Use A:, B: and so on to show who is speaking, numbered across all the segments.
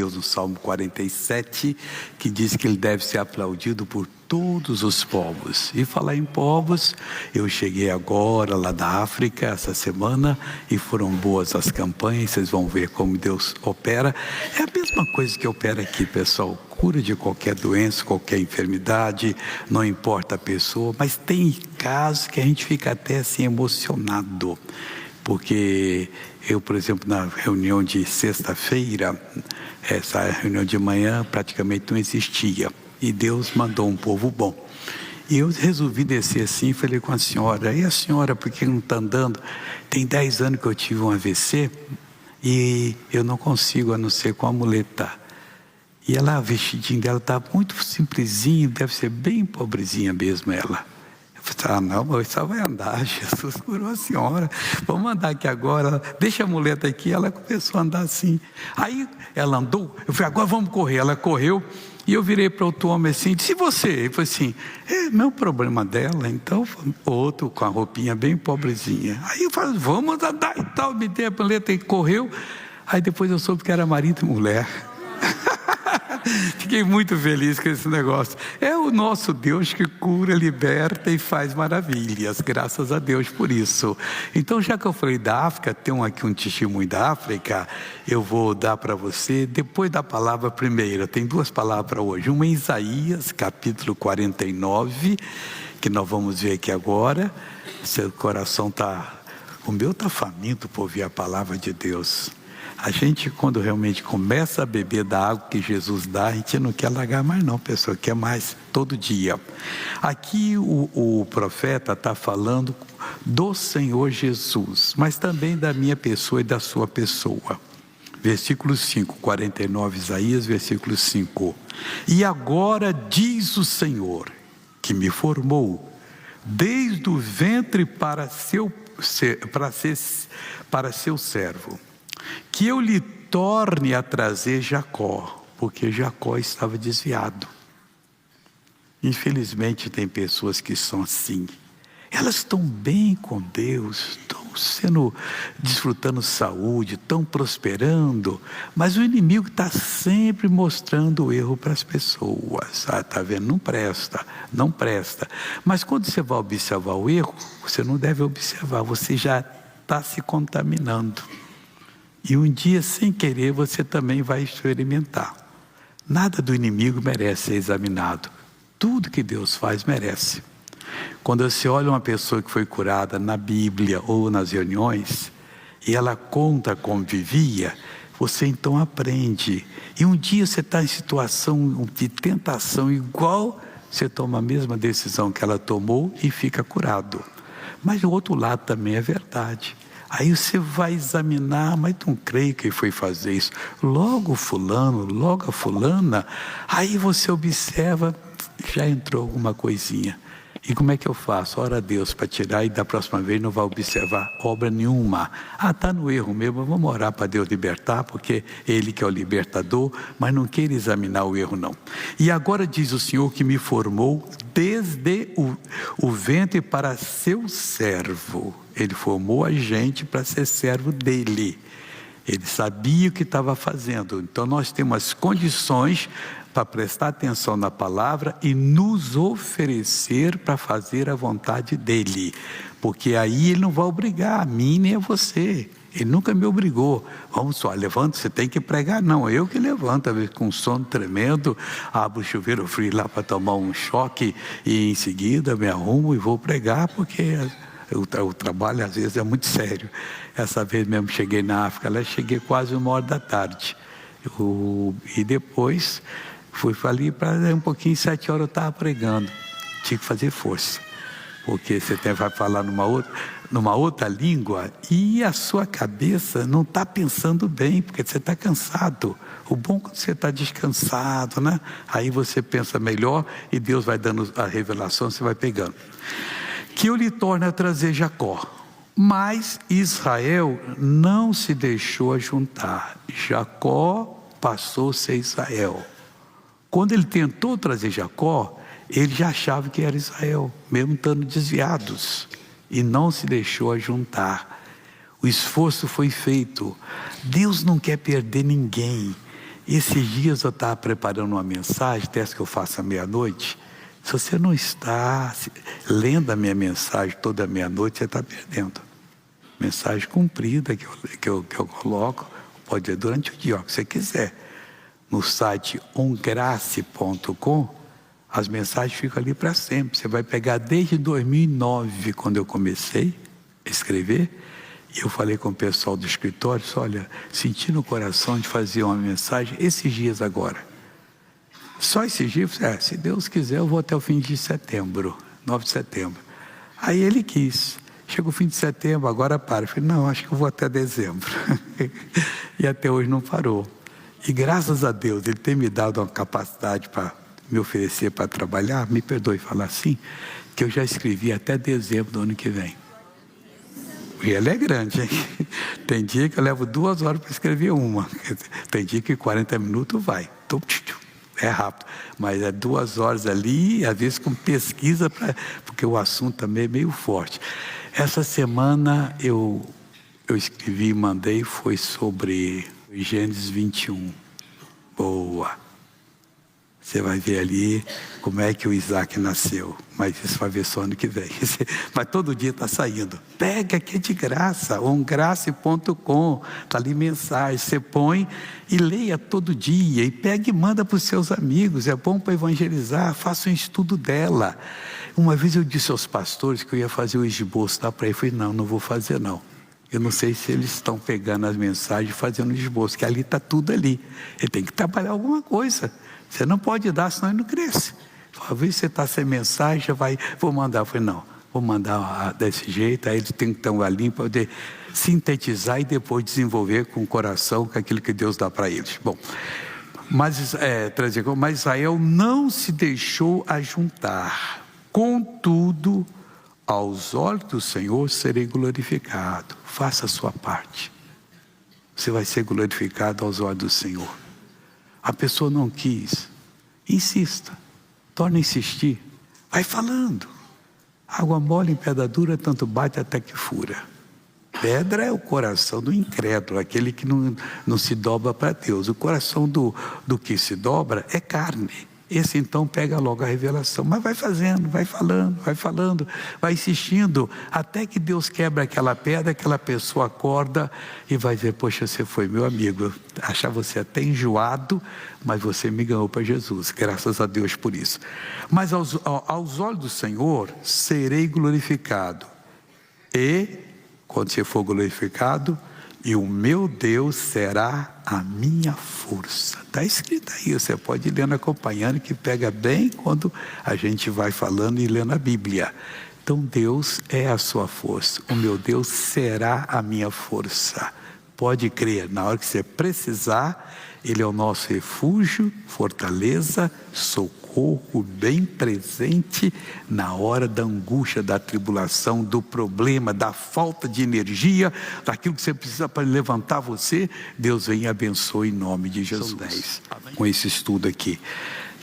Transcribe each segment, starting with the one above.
A: Deus no Salmo 47, que diz que Ele deve ser aplaudido por todos os povos. E falar em povos, eu cheguei agora lá da África essa semana e foram boas as campanhas, vocês vão ver como Deus opera. É a mesma coisa que opera aqui, pessoal, cura de qualquer doença, qualquer enfermidade, não importa a pessoa, mas tem casos que a gente fica até assim emocionado, porque eu, por exemplo, na reunião de sexta-feira, essa reunião de manhã praticamente não existia. E Deus mandou um povo bom. E eu resolvi descer assim, falei com a senhora, e a senhora, por que não está andando? Tem 10 anos que eu tive um AVC e eu não consigo, a não ser com a muleta. E ela, o vestidinho dela está muito simplesinho, deve ser bem pobrezinha mesmo ela. Eu falei, não, mas só vai andar, Jesus curou a senhora, vamos andar aqui agora, deixa a muleta aqui. Ela começou a andar assim. Aí ela andou, eu falei, agora vamos correr. Ela correu. E eu virei para outro homem assim, disse, e você? Ele falou assim, não é problema dela. Então, outro com a roupinha bem pobrezinha. Aí eu falei, vamos andar e tal, me dei a paleta e correu. Aí depois eu soube que era marido e mulher. Fiquei muito feliz com esse negócio. É o nosso Deus que cura, liberta e faz maravilhas. Graças a Deus por isso. Então, já que eu falei da África, tem aqui um testemunho da África, eu vou dar para você, depois da palavra primeira. Tem 2 palavras para hoje. Uma em Isaías, capítulo 49, que nós vamos ver aqui agora. Seu coração está... O meu está faminto por ouvir a palavra de Deus. A gente, quando realmente começa a beber da água que Jesus dá, a gente não quer largar mais não, pessoal, quer mais todo dia. Aqui o profeta está falando do Senhor Jesus, mas também da minha pessoa e da sua pessoa. Versículo 5, 49, Isaías, versículo 5. E agora diz o Senhor, que me formou, desde o ventre para seu servo, que eu lhe torne a trazer Jacó, porque Jacó estava desviado. Infelizmente tem pessoas que são assim, elas estão bem com Deus, estão desfrutando saúde, estão prosperando, mas o inimigo está sempre mostrando o erro para as pessoas. Está vendo? Não presta, não presta. Mas quando você vai observar o erro, você não deve observar, você já está se contaminando. E um dia, sem querer, você também vai experimentar. Nada do inimigo merece ser examinado. Tudo que Deus faz merece. Quando você olha uma pessoa que foi curada na Bíblia ou nas reuniões, e ela conta como vivia, você então aprende. E um dia você está em situação de tentação igual, você toma a mesma decisão que ela tomou e fica curado. Mas o outro lado também é verdade. Aí você vai examinar, mas não creio que ele foi fazer isso. Logo fulano, logo a fulana, aí você observa, já entrou alguma coisinha. E como é que eu faço? Ora a Deus para tirar e da próxima vez não vai observar obra nenhuma. Está no erro mesmo, vamos orar para Deus libertar, porque Ele que é o libertador, mas não queira examinar o erro não. E agora diz o Senhor que me formou desde o ventre para seu servo. Ele formou a gente para ser servo dele. Ele sabia o que estava fazendo. Então nós temos as condições para prestar atenção na palavra e nos oferecer para fazer a vontade dele. Porque aí ele não vai obrigar a mim nem a você. Ele nunca me obrigou. Vamos só, levanta, você tem que pregar. Não, eu que levanto, às vezes com um sono tremendo, abro o chuveiro frio lá para tomar um choque e em seguida me arrumo e vou pregar, porque o trabalho às vezes é muito sério. Essa vez mesmo cheguei na África, lá cheguei quase 13h. E depois fui ali para um pouquinho, 7 horas eu estava pregando. Tinha que fazer força, porque você vai falar numa outra língua e a sua cabeça não está pensando bem, porque você está cansado. O bom é quando você está descansado, né? Aí você pensa melhor e Deus vai dando a revelação, você vai pegando. Que eu lhe torne a trazer Jacó. Mas Israel não se deixou ajuntar. Jacó passou a ser Israel. Quando ele tentou trazer Jacó, ele já achava que era Israel, mesmo estando desviados. E não se deixou ajuntar. O esforço foi feito. Deus não quer perder ninguém. Esses dias eu estava preparando uma mensagem, dessa que eu faço à meia-noite. Se você não está lendo a minha mensagem toda meia-noite, você está perdendo. Mensagem cumprida que eu coloco, pode ler durante o dia, o que você quiser. No site ongrace.com, as mensagens ficam ali para sempre. Você vai pegar desde 2009, quando eu comecei a escrever. E eu falei com o pessoal do escritório, olha, senti no coração de fazer uma mensagem esses dias agora. Só esses dias, se Deus quiser, eu vou até o fim de setembro, 9 de setembro. Aí ele quis. Chegou o fim de setembro, agora para. Eu falei, não, acho que eu vou até dezembro. E até hoje não parou. E graças a Deus, Ele tem me dado uma capacidade para me oferecer para trabalhar, me perdoe falar assim, que eu já escrevi até dezembro do ano que vem. E ela é grande, hein? Tem dia que eu levo 2 horas para escrever uma. Tem dia que 40 minutos vai. É rápido. Mas é 2 horas ali, às vezes com pesquisa, porque o assunto também é meio forte. Essa semana eu escrevi e mandei, foi sobre Gênesis 21. Boa. Você vai ver ali como é que o Isaac nasceu. Mas isso vai ver só ano que vem. Mas todo dia está saindo. Pega que é de graça. ongrace.com. Está ali mensagem. Você põe e leia todo dia. E pega e manda para os seus amigos. É bom para evangelizar. Faça um estudo dela. Uma vez eu disse aos pastores que eu ia fazer o esboço lá para ele. Eu falei, não vou fazer não. Eu não sei se eles estão pegando as mensagens e fazendo o esboço. Que ali está tudo ali. Ele tem que trabalhar alguma coisa. Você não pode dar, senão ele não cresce. Talvez você está sem mensagem, já vai, vou mandar. Eu falei, não, vou mandar desse jeito. Aí ele tem que ter um galinho para poder sintetizar e depois desenvolver com o coração, com aquilo que Deus dá para eles. Bom, mas Israel não se deixou ajuntar. Contudo, aos olhos do Senhor serei glorificado. Faça a sua parte. Você vai ser glorificado aos olhos do Senhor. A pessoa não quis, insista, torna a insistir, vai falando. Água mole em pedra dura, tanto bate até que fura. Pedra é o coração do incrédulo, aquele que não se dobra para Deus. O coração do que se dobra é carne. Esse então pega logo a revelação, mas vai fazendo, vai falando, vai insistindo, até que Deus quebra aquela pedra, aquela pessoa acorda e vai dizer, poxa, você foi meu amigo, eu achava você até enjoado, mas você me ganhou para Jesus, graças a Deus por isso. Mas aos olhos do Senhor serei glorificado, e quando você for glorificado, e o meu Deus será a minha força. Está escrito aí, você pode ir lendo, acompanhando, que pega bem quando a gente vai falando e lendo a Bíblia. Então Deus é a sua força, o meu Deus será a minha força. Pode crer, na hora que você precisar, Ele é o nosso refúgio, fortaleza, socorro bem presente na hora da angústia, da tribulação, do problema, da falta de energia, daquilo que você precisa para levantar você. Deus vem e abençoe em nome de Jesus. Com esse estudo aqui,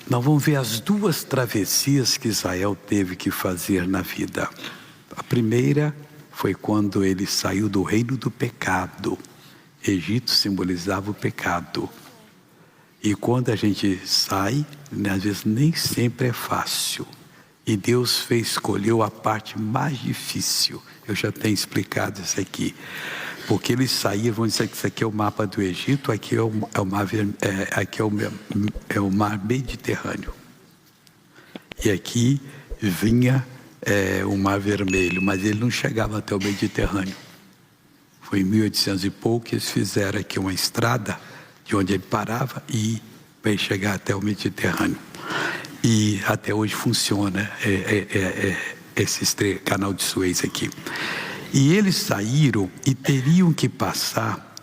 A: nós vamos ver as 2 travessias que Israel teve que fazer na vida. A primeira foi quando ele saiu do reino do pecado. Egito simbolizava o pecado. E quando a gente sai, às vezes nem sempre é fácil. E Deus escolheu a parte mais difícil. Eu já tenho explicado isso aqui. Porque eles saíam, vamos dizer que isso aqui é o mapa do Egito, aqui é o mar Mediterrâneo. E aqui vinha o Mar Vermelho, mas ele não chegava até o Mediterrâneo. Foi em 1800 e pouco que eles fizeram aqui uma estrada, de onde ele parava e vai chegar até o Mediterrâneo. E até hoje funciona esse canal de Suez aqui. E eles saíram e teriam que passar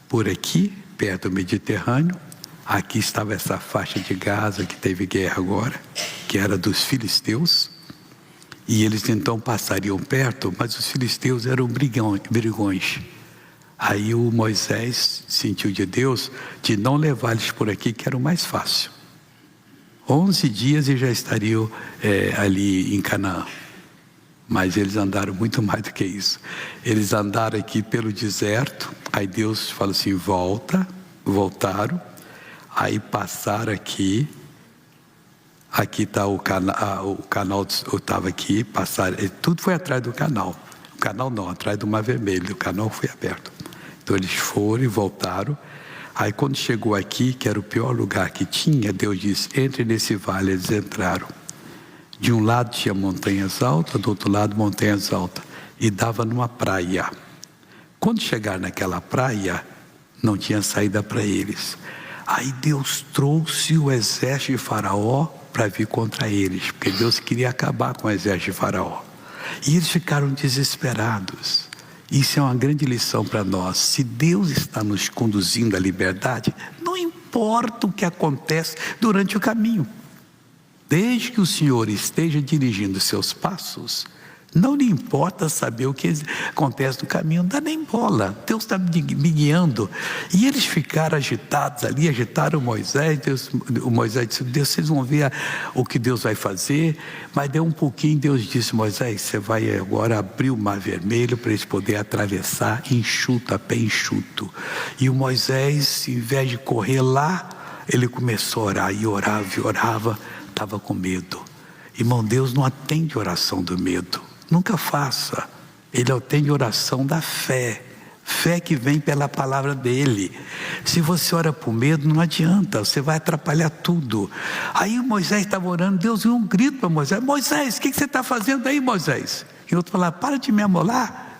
A: por aqui, perto do Mediterrâneo. Aqui estava essa faixa de Gaza que teve guerra agora, que era dos filisteus. E eles então passariam perto, mas os filisteus eram brigões. Aí o Moisés sentiu de Deus de não levar eles por aqui, que era o mais fácil. 11 dias e já estariam ali em Canaã. Mas eles andaram muito mais do que isso. Eles andaram aqui pelo deserto. Aí Deus falou assim, voltaram. Aí passaram aqui está o canal estava aqui, passaram, tudo foi atrás do canal. O canal não, atrás do Mar Vermelho, o canal foi aberto. Então eles foram e voltaram. Aí quando chegou aqui, que era o pior lugar que tinha, Deus disse, entre nesse vale. Eles entraram. De um lado tinha montanhas altas, do outro lado montanhas altas. E dava numa praia. Quando chegaram naquela praia, não tinha saída para eles. Aí Deus trouxe o exército de Faraó para vir contra eles, porque Deus queria acabar com o exército de Faraó. E eles ficaram desesperados. Isso é uma grande lição para nós. Se Deus está nos conduzindo à liberdade, não importa o que acontece durante o caminho. Desde que o Senhor esteja dirigindo seus passos, não lhe importa saber o que acontece no caminho, não dá nem bola. Deus está me guiando. E eles ficaram agitados ali, agitaram Moisés. O Moisés disse, Deus, vocês vão ver o que Deus vai fazer. Mas deu um pouquinho, Deus disse, Moisés, você vai agora abrir o Mar Vermelho para eles poderem atravessar enxuto, a pé enxuto. E o Moisés, em vez de correr lá, ele começou a orar, e orava, estava com medo. Irmão, Deus não atende oração do medo. Nunca faça. Ele atende oração da fé. Fé que vem pela palavra dele. Se você ora por medo, não adianta, você vai atrapalhar tudo. Aí Moisés estava orando, Deus deu um grito para Moisés, Moisés, o que você está fazendo aí, Moisés? E outro falava, para de me amolar,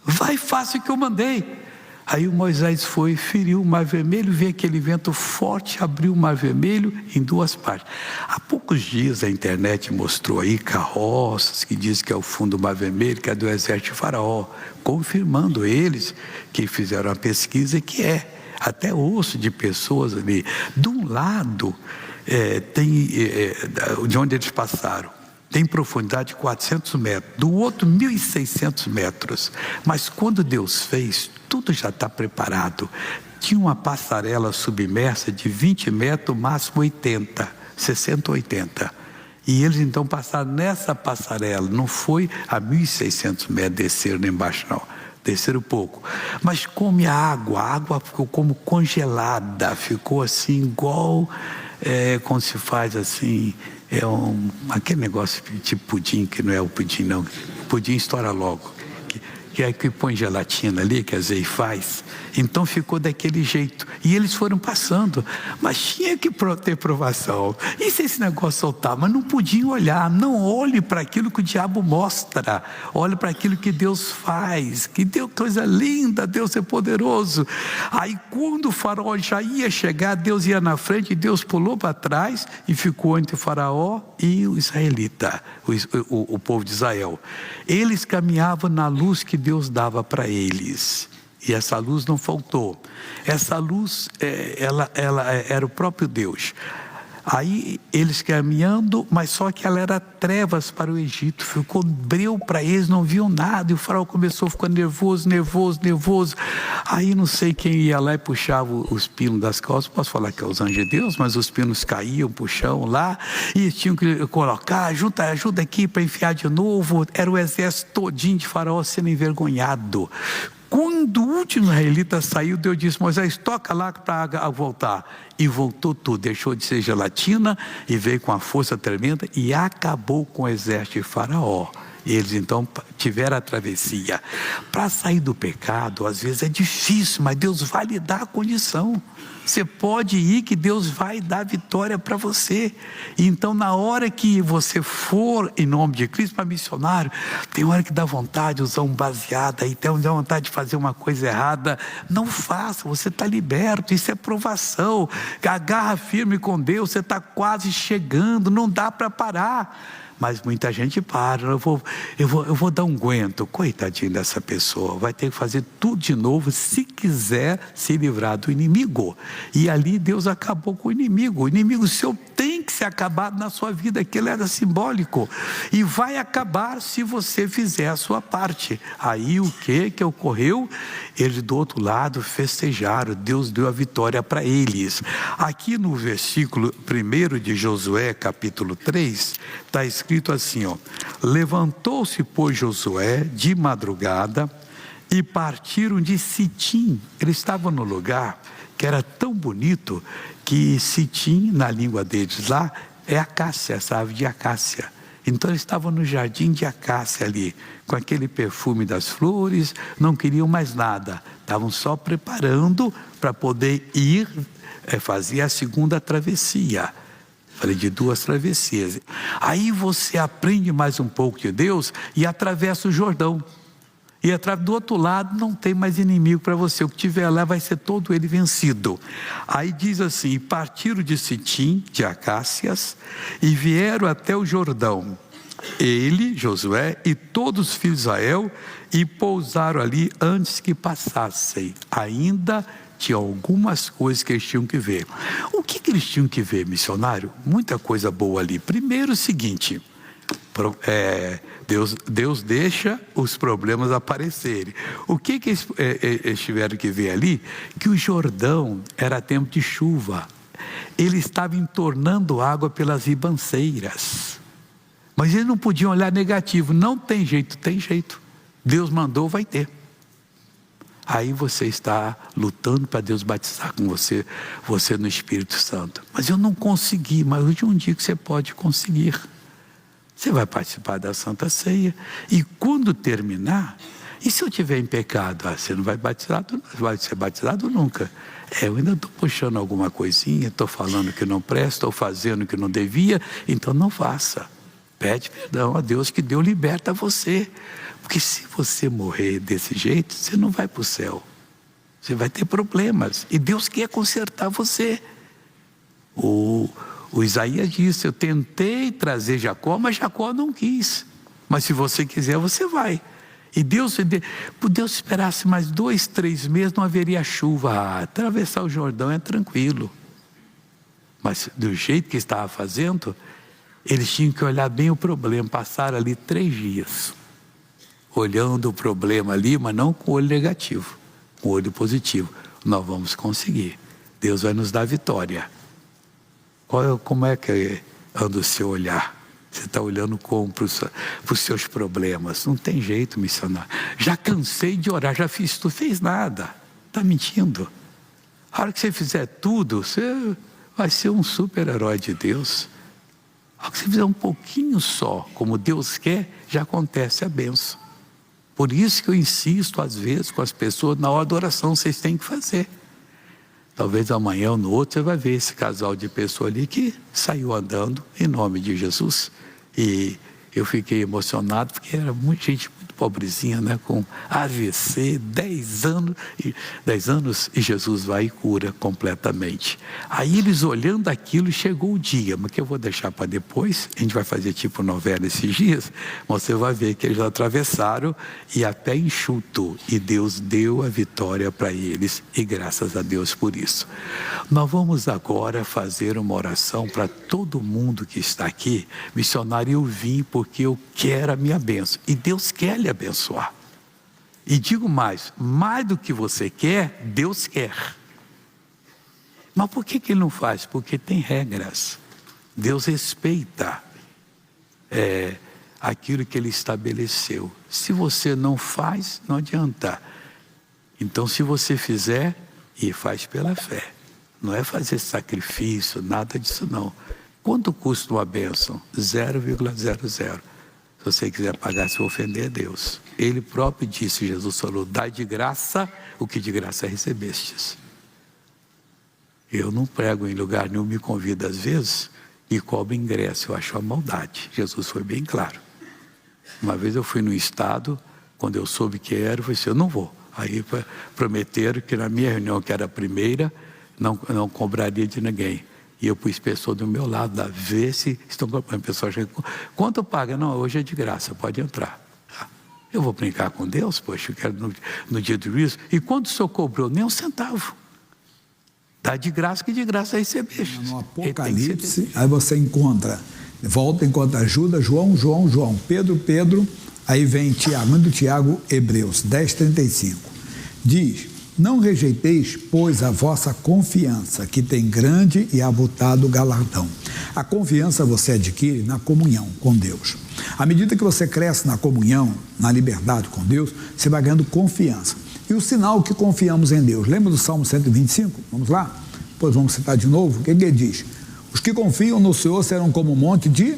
A: vai, faça o que eu mandei. Aí o Moisés foi, feriu o Mar Vermelho, veio aquele vento forte, abriu o Mar Vermelho em duas partes. Há poucos dias a internet mostrou aí carroças que diz que é o fundo do Mar Vermelho, que é do exército de Faraó, confirmando eles que fizeram a pesquisa que é. Até osso de pessoas ali. De um lado, de onde eles passaram, tem profundidade de 400 metros, do outro 1.600 metros. Mas quando Deus fez, tudo já está preparado. Tinha uma passarela submersa de 20 metros, máximo 80, 60, 80. E eles então passaram nessa passarela, não foi a 1.600 metros, desceram embaixo não. Desceram pouco, mas come a água ficou como congelada, ficou assim igual, como se faz assim, aquele negócio tipo pudim, que não é o pudim não, o pudim estoura logo, que põe gelatina ali, que a Zei faz, então ficou daquele jeito, e eles foram passando, mas tinha que ter provação, e se esse negócio soltar, mas não podiam olhar, não olhe para aquilo que o diabo mostra, olhe para aquilo que Deus faz, que Deus, coisa linda, Deus é poderoso. Aí quando o faraó já ia chegar, Deus ia na frente, e Deus pulou para trás, e ficou entre o faraó e o israelita, o povo de Israel. Eles caminhavam na luz que Deus dava para eles, e essa luz não faltou. Essa luz, ela era o próprio Deus. Aí eles caminhando, mas só que ela era trevas para o Egito, ficou breu para eles, não viam nada, e o faraó começou a ficar nervoso. Aí não sei quem ia lá e puxava os pinos das costas, posso falar que é os anjos de Deus, mas os pinos caíam para o chão lá, e tinham que colocar, ajuda aqui para enfiar de novo. Era o exército todinho de faraó sendo envergonhado. Quando o último israelita saiu, Deus disse, Moisés, toca lá para a água voltar. E voltou tudo, deixou de ser gelatina e veio com a força tremenda e acabou com o exército de Faraó. E eles então tiveram a travessia. Para sair do pecado, às vezes é difícil, mas Deus vai lhe dar a condição. Você pode ir que Deus vai dar vitória para você. Então na hora que você for em nome de Cristo para missionário, tem hora que dá vontade de usar um baseado, aí tem vontade de fazer uma coisa errada, não faça, você está liberto, isso é provação. Agarra firme com Deus, você está quase chegando, não dá para parar. Mas muita gente para, eu vou dar um aguento, coitadinho dessa pessoa, vai ter que fazer tudo de novo se quiser se livrar do inimigo. E ali Deus acabou com o inimigo seu tem que ser acabado na sua vida, aquilo era simbólico, e vai acabar se você fizer a sua parte. Aí o que ocorreu? Eles do outro lado festejaram, Deus deu a vitória para eles. Aqui no versículo 1 de Josué, capítulo 3, está escrito assim, levantou-se, pois, Josué de madrugada e partiram de Sitim. Eles estavam no lugar que era tão bonito que Sitim, na língua deles lá, é acácia, essa árvore de acácia. Então eles estavam no jardim de acácia ali, com aquele perfume das flores, não queriam mais nada, estavam só preparando para poder ir fazer a segunda travessia. Falei de 2 travessias. Aí você aprende mais um pouco de Deus e atravessa o Jordão. E do outro lado não tem mais inimigo para você. O que tiver lá vai ser todo ele vencido. Aí diz assim: e partiram de Sitim, de acácias, e vieram até o Jordão, ele, Josué, e todos os filhos de Israel, e pousaram ali antes que passassem. Ainda tinha algumas coisas que eles tinham que ver. O que eles tinham que ver, missionário? Muita coisa boa ali. Primeiro o seguinte, Deus deixa os problemas aparecerem. O que eles tiveram que ver ali? Que o Jordão era tempo de chuva. Ele estava entornando água pelas ribanceiras. Mas eles não podiam olhar negativo. Não tem jeito, tem jeito. Deus mandou, vai ter. Aí você está lutando para Deus batizar com você no Espírito Santo. Mas eu não consegui, mas hoje é um dia que você pode conseguir. Você vai participar da Santa Ceia, e quando terminar, e se eu tiver em pecado? Você não vai ser batizado nunca. Eu ainda estou puxando alguma coisinha, estou falando que não presta, estou fazendo que não devia, então não faça. Pede perdão a Deus, que Deus liberta você. Porque se você morrer desse jeito, você não vai para o céu. Você vai ter problemas. E Deus quer consertar você. O Isaías disse: eu tentei trazer Jacó, mas Jacó não quis. Mas se você quiser, você vai. E Deus esperasse mais 2, 3 meses, não haveria chuva. Atravessar o Jordão é tranquilo. Mas do jeito que estava fazendo, eles tinham que olhar bem o problema. Passaram ali 3 dias. Olhando o problema ali, mas não com o olho negativo, com o olho positivo. Nós vamos conseguir. Deus vai nos dar vitória. Como é que anda o seu olhar? Você está olhando como para os seus problemas? Não tem jeito, missionário. Já cansei de orar, já fiz tudo, fez nada. Está mentindo. A hora que você fizer tudo, você vai ser um super-herói de Deus. A hora que você fizer um pouquinho só, como Deus quer, já acontece a bênção. Por isso que eu insisto às vezes com as pessoas, na hora da oração vocês têm que fazer. Talvez amanhã ou no outro você vai ver esse casal de pessoa ali que saiu andando em nome de Jesus. E eu fiquei emocionado porque era muita gente muito pobrezinha, né? Com AVC, 10 anos, e Jesus vai e cura completamente. Aí eles olhando aquilo, chegou o dia, mas que eu vou deixar para depois, a gente vai fazer tipo novela esses dias, você vai ver que eles atravessaram e a pé enxuto, e Deus deu a vitória para eles, e graças a Deus por isso. Nós vamos agora fazer uma oração para todo mundo que está aqui. Missionário, eu vim porque eu quero a minha bênção, e Deus quer lhe abençoar. E digo mais do que você quer, Deus quer. Mas por que Ele não faz? Porque tem regras. Deus respeita aquilo que Ele estabeleceu. Se você não faz, não adianta. Então, se você fizer, e faz pela fé, não é fazer sacrifício, nada disso não. Quanto custa uma bênção? 0,00. Se você quiser pagar, se ofender a Deus. Ele próprio disse, Jesus falou: dai de graça o que de graça recebestes. Eu não prego em lugar nenhum, me convido às vezes e cobro ingresso. Eu acho uma maldade. Jesus foi bem claro. Uma vez eu fui no estado, quando eu soube que era, eu falei assim: eu não vou. Aí prometeram que na minha reunião, que era a primeira, não cobraria de ninguém. E eu pus pessoas do meu lado lá, ver se estão cobrando. Pessoas, quanto paga? Não, hoje é de graça, pode entrar. Eu vou brincar com Deus? Poxa, eu quero no dia do juízo. E quanto o senhor cobrou? Nem um centavo. Dá de graça que de graça recebeste.
B: No Apocalipse, aí você encontra Judas, João, Pedro, aí vem Tiago, Hebreus 10:35. Diz: não rejeiteis, pois, a vossa confiança, que tem grande e abultado galardão. A confiança você adquire na comunhão com Deus. À medida que você cresce na comunhão, na liberdade com Deus, você vai ganhando confiança. E o sinal que confiamos em Deus. Lembra do Salmo 125? Vamos lá? Depois vamos citar de novo. O que ele diz? Os que confiam no Senhor serão como um monte de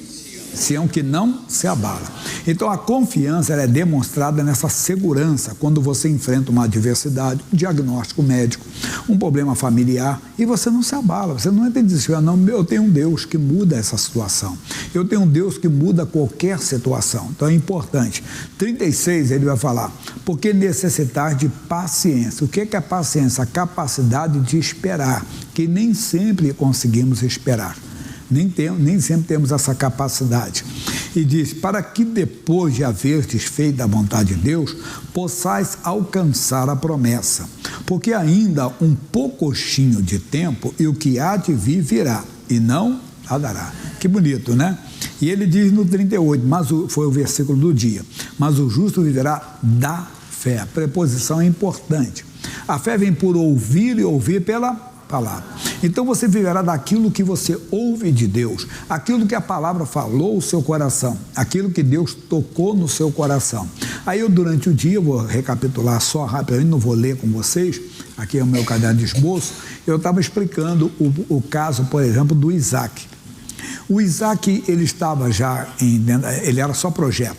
B: Sião que não se abala. Então a confiança ela é demonstrada nessa segurança quando você enfrenta uma adversidade, um diagnóstico médico, um problema familiar e você não se abala, você não entra em desespero, não, eu tenho um Deus que muda essa situação, eu tenho um Deus que muda qualquer situação. Então é importante. 36 ele vai falar, porque necessitar de paciência. O que é a paciência? A capacidade de esperar, que nem sempre conseguimos esperar. Nem sempre temos essa capacidade. E diz, para que depois de haverdes feito a vontade de Deus, possais alcançar a promessa. Porque ainda um poucochinho de tempo e o que há de vir virá, e não tardará. Que bonito, né? E ele diz no 38, foi o versículo do dia, mas o justo viverá da fé. A preposição é importante. A fé vem por ouvir e ouvir pela palavra. Então você viverá daquilo que você ouve de Deus, aquilo que a palavra falou no seu coração, aquilo que Deus tocou no seu coração. Aí eu durante o dia, eu vou recapitular só rapidamente, não vou ler com vocês, aqui é o meu caderno de esboço, eu estava explicando o caso, por exemplo, do Isaac. O Isaac, ele estava já, ele era só projeto,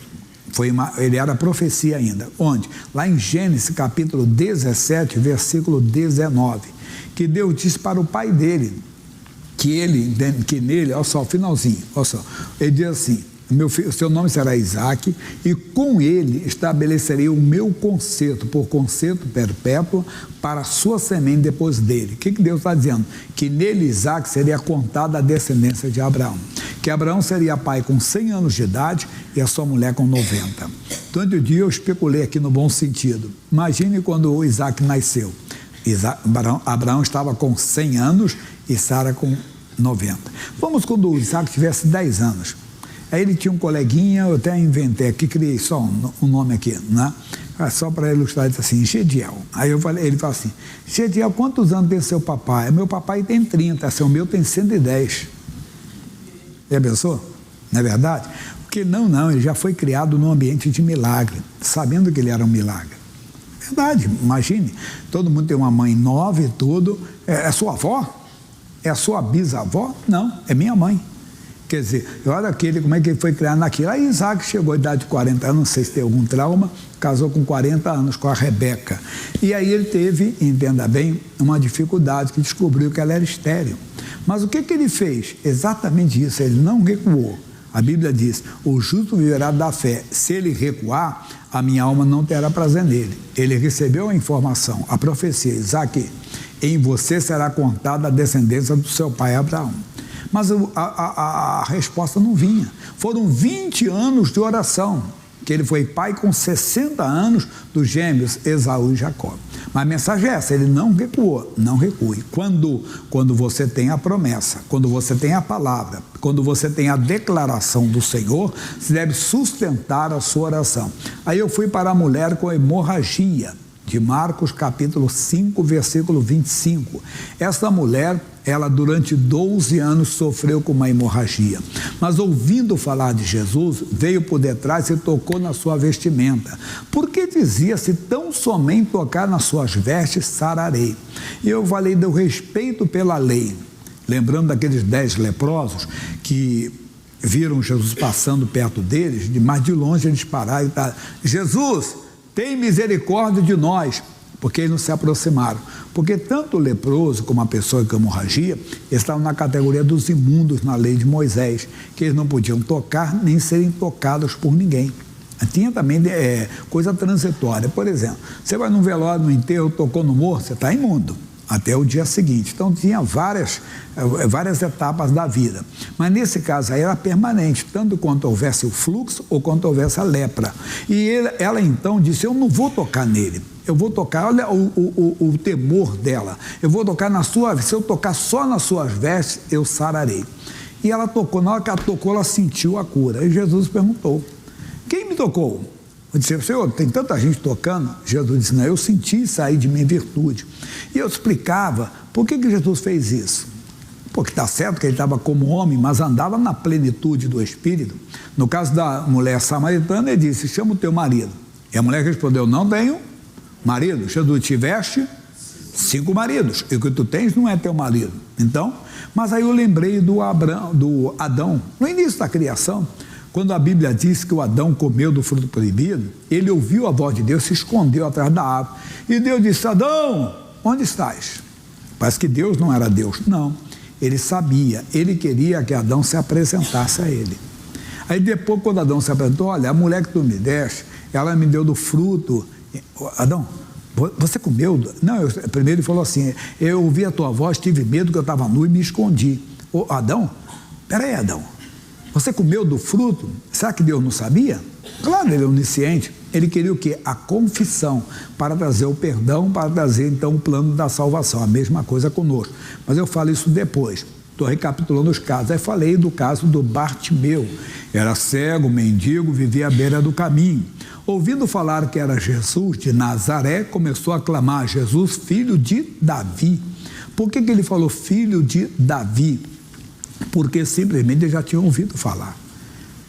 B: ele era profecia ainda. Onde? Lá em Gênesis capítulo 17, versículo 19. Que Deus disse para o pai dele, que nele, olha só, o finalzinho, olha só, ele diz assim, meu filho, o seu nome será Isaac, e com ele estabelecerei o meu concerto, por concerto perpétuo, para a sua semente depois dele. O que Deus está dizendo? Que nele Isaac seria contada a descendência de Abraão, que Abraão seria pai com 100 anos de idade e a sua mulher com 90. Durante o dia eu especulei aqui no bom sentido. Imagine quando o Isaac nasceu. Abraão estava com 100 anos e Sara com 90. Vamos quando o Isaac tivesse 10 anos. Aí ele tinha um coleguinha, eu até inventei aqui, criei só um nome aqui, né? Só para ilustrar, ele disse assim, Gediel. Aí ele fala assim, Gediel, quantos anos tem seu papai? Meu papai tem 30, o meu tem 110. Já pensou? Não é verdade? Porque não, ele já foi criado num ambiente de milagre, sabendo que ele era um milagre. Verdade, imagine, todo mundo tem uma mãe nova e tudo, é sua avó? É sua bisavó? Não, é minha mãe. Quer dizer, olha como é que ele foi criado naquilo. Aí Isaac chegou à idade de 40 anos, não sei se tem algum trauma, casou com 40 anos com a Rebeca. E aí ele teve, entenda bem, uma dificuldade, que descobriu que ela era estéril. Mas o que ele fez? Exatamente isso, ele não recuou. A Bíblia diz, o justo viverá da fé. Se ele recuar, a minha alma não terá prazer nele. Ele recebeu a informação, a profecia, Isaac, em você será contada a descendência do seu pai Abraão. Mas a resposta não vinha. Foram 20 anos de oração, que ele foi pai com 60 anos dos gêmeos Esaú e Jacó. Mas a mensagem é essa, ele não recuou, não recue. Quando você tem a promessa, quando você tem a palavra, quando você tem a declaração do Senhor, você deve sustentar a sua oração. Aí eu fui para a mulher com hemorragia, de Marcos capítulo 5, versículo 25. Essa mulher, ela durante 12 anos sofreu com uma hemorragia, mas ouvindo falar de Jesus, veio por detrás e tocou na sua vestimenta, porque dizia, se tão somente tocar nas suas vestes, sararei. E eu falei do respeito pela lei, lembrando daqueles 10 leprosos que viram Jesus passando perto deles, mas de longe eles pararam e tal, Jesus, tem misericórdia de nós, porque eles não se aproximaram. Porque tanto o leproso como a pessoa com hemorragia estavam na categoria dos imundos na lei de Moisés, que eles não podiam tocar nem serem tocados por ninguém. Tinha também coisa transitória. Por exemplo, você vai num velório, no enterro, tocou no morto, você está imundo até o dia seguinte. Então tinha várias etapas da vida. Mas nesse caso aí era permanente, tanto quanto houvesse o fluxo ou quanto houvesse a lepra. E ela então disse, eu não vou tocar nele, eu vou tocar, olha o temor dela, eu vou tocar se eu tocar só nas suas vestes, eu sararei. E ela tocou, na hora que ela tocou, ela sentiu a cura. E Jesus perguntou, quem me tocou? Eu disse, Senhor, tem tanta gente tocando. Jesus disse, não, eu senti sair de minha virtude. E eu explicava, por que Jesus fez isso? Porque está certo que ele estava como homem, mas andava na plenitude do Espírito. No caso da mulher samaritana, ele disse, chama o teu marido. E a mulher respondeu, não tenho marido. Jesus, tiveste 5 maridos, e o que tu tens não é teu marido. Então, mas aí eu lembrei do Adão, no início da criação, quando a Bíblia diz que o Adão comeu do fruto proibido, ele ouviu a voz de Deus, se escondeu atrás da árvore, e Deus disse: Adão, onde estás? Parece que Deus não era Deus, não, ele sabia, ele queria que Adão se apresentasse a ele. Aí depois, quando Adão se apresentou: olha, a mulher que tu me deste, ela me deu do fruto. Adão, você comeu? Não, primeiro ele falou assim: eu ouvi a tua voz, tive medo que eu estava nu e me escondi. Adão, peraí, Adão, você comeu do fruto? Será que Deus não sabia? Claro, ele é onisciente. Ele queria o quê? A confissão, para trazer o perdão, para trazer então o plano da salvação. A mesma coisa conosco. Mas eu falo isso depois. Estou recapitulando os casos. Aí falei do caso do Bartimeu. Era cego, mendigo, vivia à beira do caminho. Ouvindo falar que era Jesus de Nazaré, começou a clamar: Jesus, filho de Davi. Por que ele falou filho de Davi? Porque simplesmente ele já tinha ouvido falar.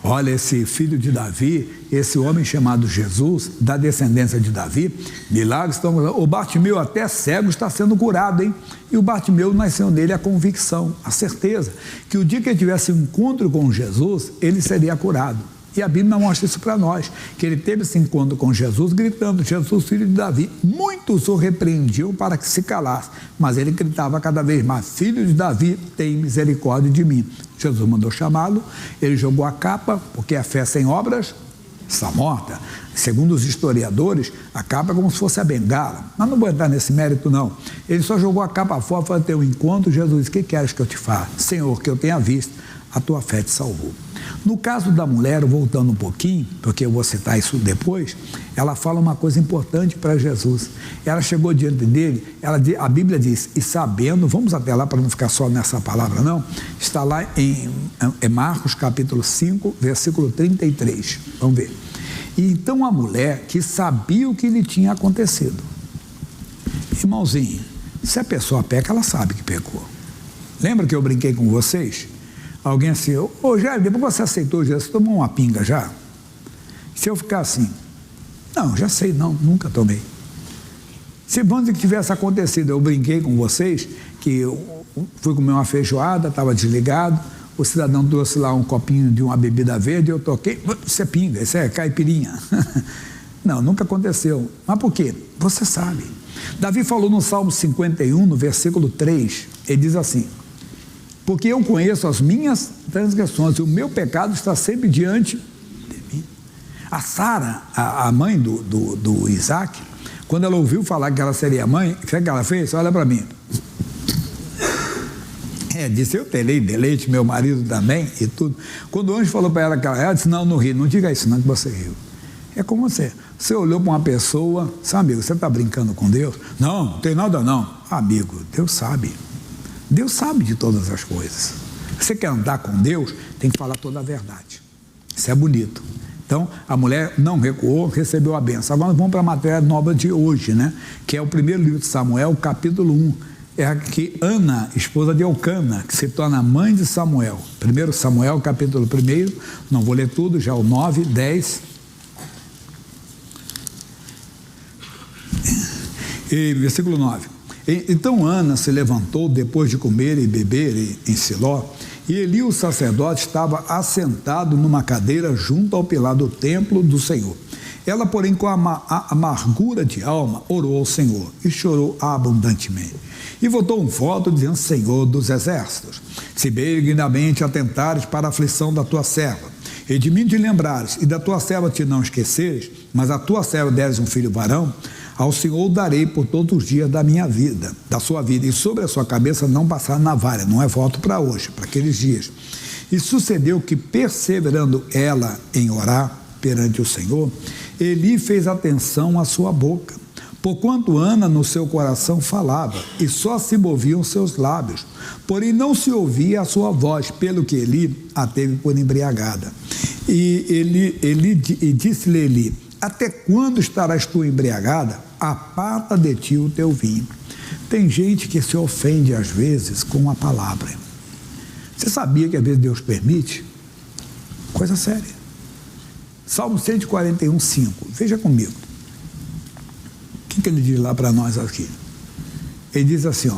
B: Olha, esse filho de Davi, esse homem chamado Jesus, da descendência de Davi, milagres estão... O Bartimeu, até cego, está sendo curado, hein? E o Bartimeu nasceu nele a convicção, a certeza, que o dia que ele tivesse um encontro com Jesus, ele seria curado. E a Bíblia mostra isso para nós, que ele teve esse encontro com Jesus, gritando: Jesus, filho de Davi. Muitos o repreendiam para que se calasse, mas ele gritava cada vez mais: filho de Davi, tem misericórdia de mim. Jesus mandou chamá-lo, ele jogou a capa, porque a fé sem obras está morta. Segundo os historiadores, a capa é como se fosse a bengala, mas não vou entrar nesse mérito não. Ele só jogou a capa fora para ter um encontro. Jesus disse: o que queres que eu te faça? Senhor, que eu tenha visto, a tua fé te salvou. No caso da mulher, voltando um pouquinho, porque eu vou citar isso depois, ela fala uma coisa importante para Jesus. Ela chegou diante dele, a Bíblia diz, e sabendo, vamos até lá para não ficar só nessa palavra não, está lá em Marcos capítulo 5, versículo 33, vamos ver. E então a mulher que sabia o que lhe tinha acontecido. Irmãozinho, se a pessoa peca, ela sabe que pecou. Lembra que eu brinquei com vocês? Alguém assim: ô Jair, depois você aceitou Jesus, você tomou uma pinga já? Se eu ficar assim: não, já sei, não, nunca tomei. Se vamos dizer que tivesse acontecido, eu brinquei com vocês, que eu fui comer uma feijoada, estava desligado, o cidadão trouxe lá um copinho de uma bebida verde, eu toquei: isso é pinga, isso é caipirinha. Não, nunca aconteceu. Mas por quê? Você sabe. Davi falou no Salmo 51, no versículo 3, ele diz assim: porque eu conheço as minhas transgressões, e o meu pecado está sempre diante de mim. A Sara, a mãe do Isaac, quando ela ouviu falar que ela seria mãe, o que ela fez? Olha para mim. Disse: eu terei deleite, meu marido também, e tudo. Quando o anjo falou para ela que ela disse: não ri, não diga isso não, que você riu. É como você olhou para uma pessoa, sabe, amigo, você está brincando com Deus? Não tem nada não. Amigo, Deus sabe. Deus sabe de todas as coisas. Você quer andar com Deus, tem que falar toda a verdade. Isso é bonito. Então, a mulher não recuou, recebeu a bênção. Agora vamos para a matéria nova de hoje, né? Que é o primeiro livro de Samuel, capítulo 1. É aqui Ana, esposa de Elcana, que se torna mãe de Samuel. 1 Samuel, capítulo 1, não vou ler tudo, já o 9, 10. E versículo 9. Então Ana se levantou depois de comer e beber em Siló, e Eli, o sacerdote, estava assentado numa cadeira junto ao pilar do templo do Senhor. Ela, porém, com amargura de alma, orou ao Senhor e chorou abundantemente. E voltou um voto dizendo: Senhor dos exércitos, se benignamente atentares para a aflição da tua serva, e de mim te lembrares, e da tua serva te não esqueceres, mas a tua serva deres um filho varão, ao Senhor darei por todos os dias da minha vida, da sua vida, e sobre a sua cabeça não passar navalha. Não é voto para hoje, para aqueles dias. E sucedeu que, perseverando ela em orar perante o Senhor, Eli fez atenção à sua boca, porquanto Ana no seu coração falava, e só se moviam seus lábios, porém não se ouvia a sua voz, pelo que Eli a teve por embriagada. E disse-lhe Eli: até quando estarás tu embriagada? Aparta de ti o teu vinho. Tem gente que se ofende às vezes com a palavra. Você sabia que às vezes Deus permite? Coisa séria. Salmo 141, 5. Veja comigo. que ele diz lá para nós aqui? Ele diz assim, ó,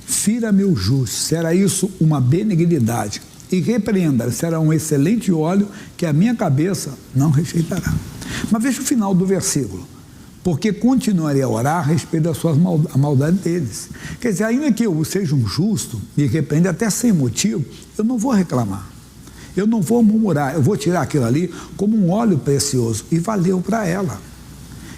B: fira-me o justo, será isso uma benignidade, e repreenda, será um excelente óleo que a minha cabeça não rejeitará. Mas veja o final do versículo, porque continuarei a orar a respeito da a maldade deles. Quer dizer, ainda que eu seja um justo, me repreenda até sem motivo, eu não vou reclamar, eu não vou murmurar, eu vou tirar aquilo ali como um óleo precioso, e valeu para ela.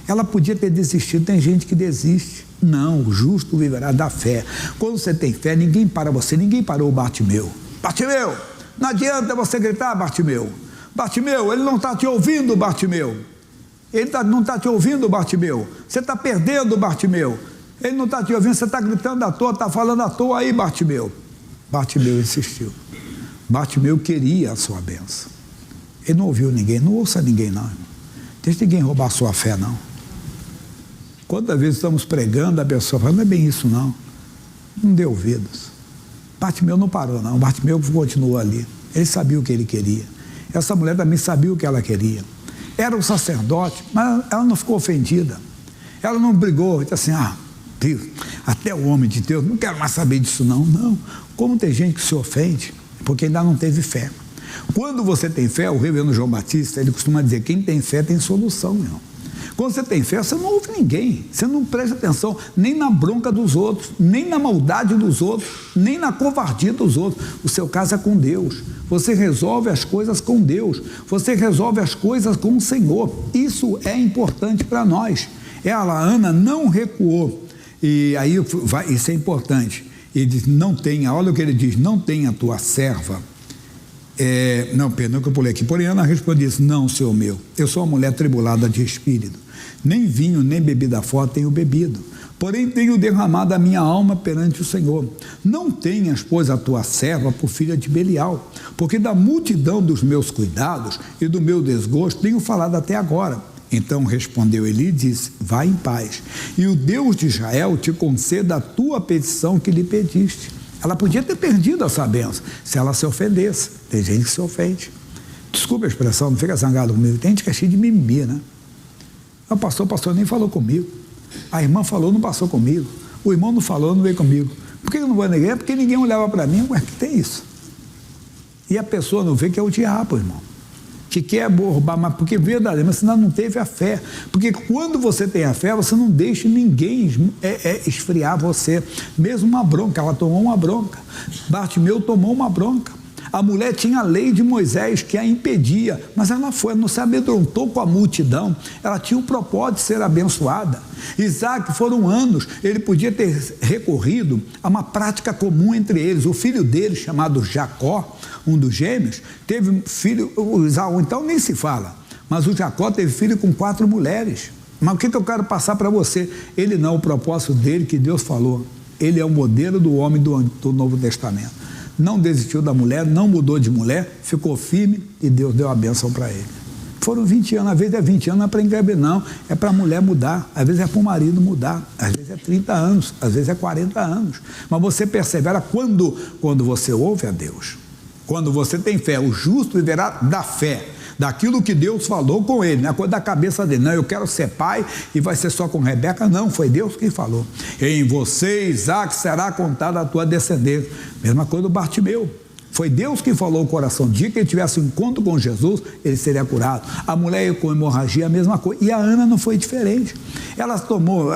B: Ela podia ter desistido, tem gente que desiste. Não, o justo viverá da fé. Quando você tem fé, ninguém para você, ninguém parou o Bartimeu. Bartimeu, não adianta você gritar, Bartimeu. Bartimeu, ele não está te ouvindo, Bartimeu. Ele não está te ouvindo, Bartimeu. Você está perdendo, Bartimeu. Ele não está te ouvindo, você está gritando à toa, está falando à toa aí, Bartimeu. Bartimeu insistiu. Bartimeu queria a sua bênção. Ele não ouviu ninguém, não ouça ninguém não, irmão. Deixa ninguém roubar a sua fé, não. Quantas vezes estamos pregando, a pessoa fala, não é bem isso não. Não dê ouvidos. Bartimeu não parou não, Bartimeu continuou ali. Ele sabia o que ele queria. Essa mulher também sabia o que ela queria. Era um sacerdote, mas ela não ficou ofendida. Ela não brigou, disse assim, Deus, até o homem de Deus, não quero mais saber disso não. Não, como tem gente que se ofende, porque ainda não teve fé. Quando você tem fé, o reverendo João Batista, ele costuma dizer, quem tem fé tem solução, meu irmão. Quando você tem fé, você não ouve ninguém, você não presta atenção nem na bronca dos outros, nem na maldade dos outros, nem na covardia dos outros. O seu caso é com Deus. Você resolve as coisas com Deus, você resolve as coisas com o Senhor. Isso é importante para nós. Ela, Ana, não recuou. E aí, isso é importante. Ele diz, não tenha, olha o que ele diz, não tenha tua serva. Não, perdão que eu pulei aqui. Porém, Ana respondeu isso, não, senhor meu, eu sou uma mulher tribulada de espírito. Nem vinho, nem bebida forte tenho bebido. Porém, tenho derramado a minha alma perante o Senhor. Não tenhas, pois, a tua serva por filha de Belial, porque da multidão dos meus cuidados e do meu desgosto tenho falado até agora. Então respondeu Eli e disse, vai em paz, e o Deus de Israel te conceda a tua petição que lhe pediste. Ela podia ter perdido essa bênção se ela se ofendesse. Tem gente que se ofende. Desculpa a expressão, não fica zangado comigo. Tem gente que é cheio de mimimi, né? O pastor nem falou comigo. A irmã falou, não passou comigo. O irmão não falou, não veio comigo. Por que eu não vou na igreja? Porque ninguém olhava para mim. Ué, que tem isso? E a pessoa não vê que é o diabo, irmão. Que quer roubar, mas porque verdadeiramente, senão não teve a fé. Porque quando você tem a fé, você não deixa ninguém esfriar você. Mesmo uma bronca, ela tomou uma bronca. Bartimeu tomou uma bronca. A mulher tinha a lei de Moisés que a impedia, mas ela não se amedrontou com a multidão, ela tinha o propósito de ser abençoada. Isaac, foram anos, ele podia ter recorrido a uma prática comum entre eles. O filho dele, chamado Jacó, um dos gêmeos, teve um filho, o Esaú, então nem se fala, mas o Jacó teve filho com 4 mulheres. Mas o que eu quero passar para você? Ele não, o propósito dele que Deus falou, ele é o modelo do homem do Novo Testamento. Não desistiu da mulher, não mudou de mulher, ficou firme e Deus deu a bênção para ele. Foram 20 anos, às vezes é 20 anos, não é para engravidar, não, é para a mulher mudar, às vezes é para o marido mudar, às vezes é 30 anos, às vezes é 40 anos. Mas você persevera quando você ouve a Deus, quando você tem fé. O justo viverá da fé, daquilo que Deus falou com ele, não é coisa da cabeça dele, não, eu quero ser pai e vai ser só com Rebeca, não, foi Deus quem falou. Em você, Isaac, será contada a tua descendência. Mesma coisa do Bartimeu. Foi Deus que falou o coração. O dia que ele tivesse um encontro com Jesus, ele seria curado. A mulher com hemorragia, a mesma coisa. E a Ana não foi diferente. Ela tomou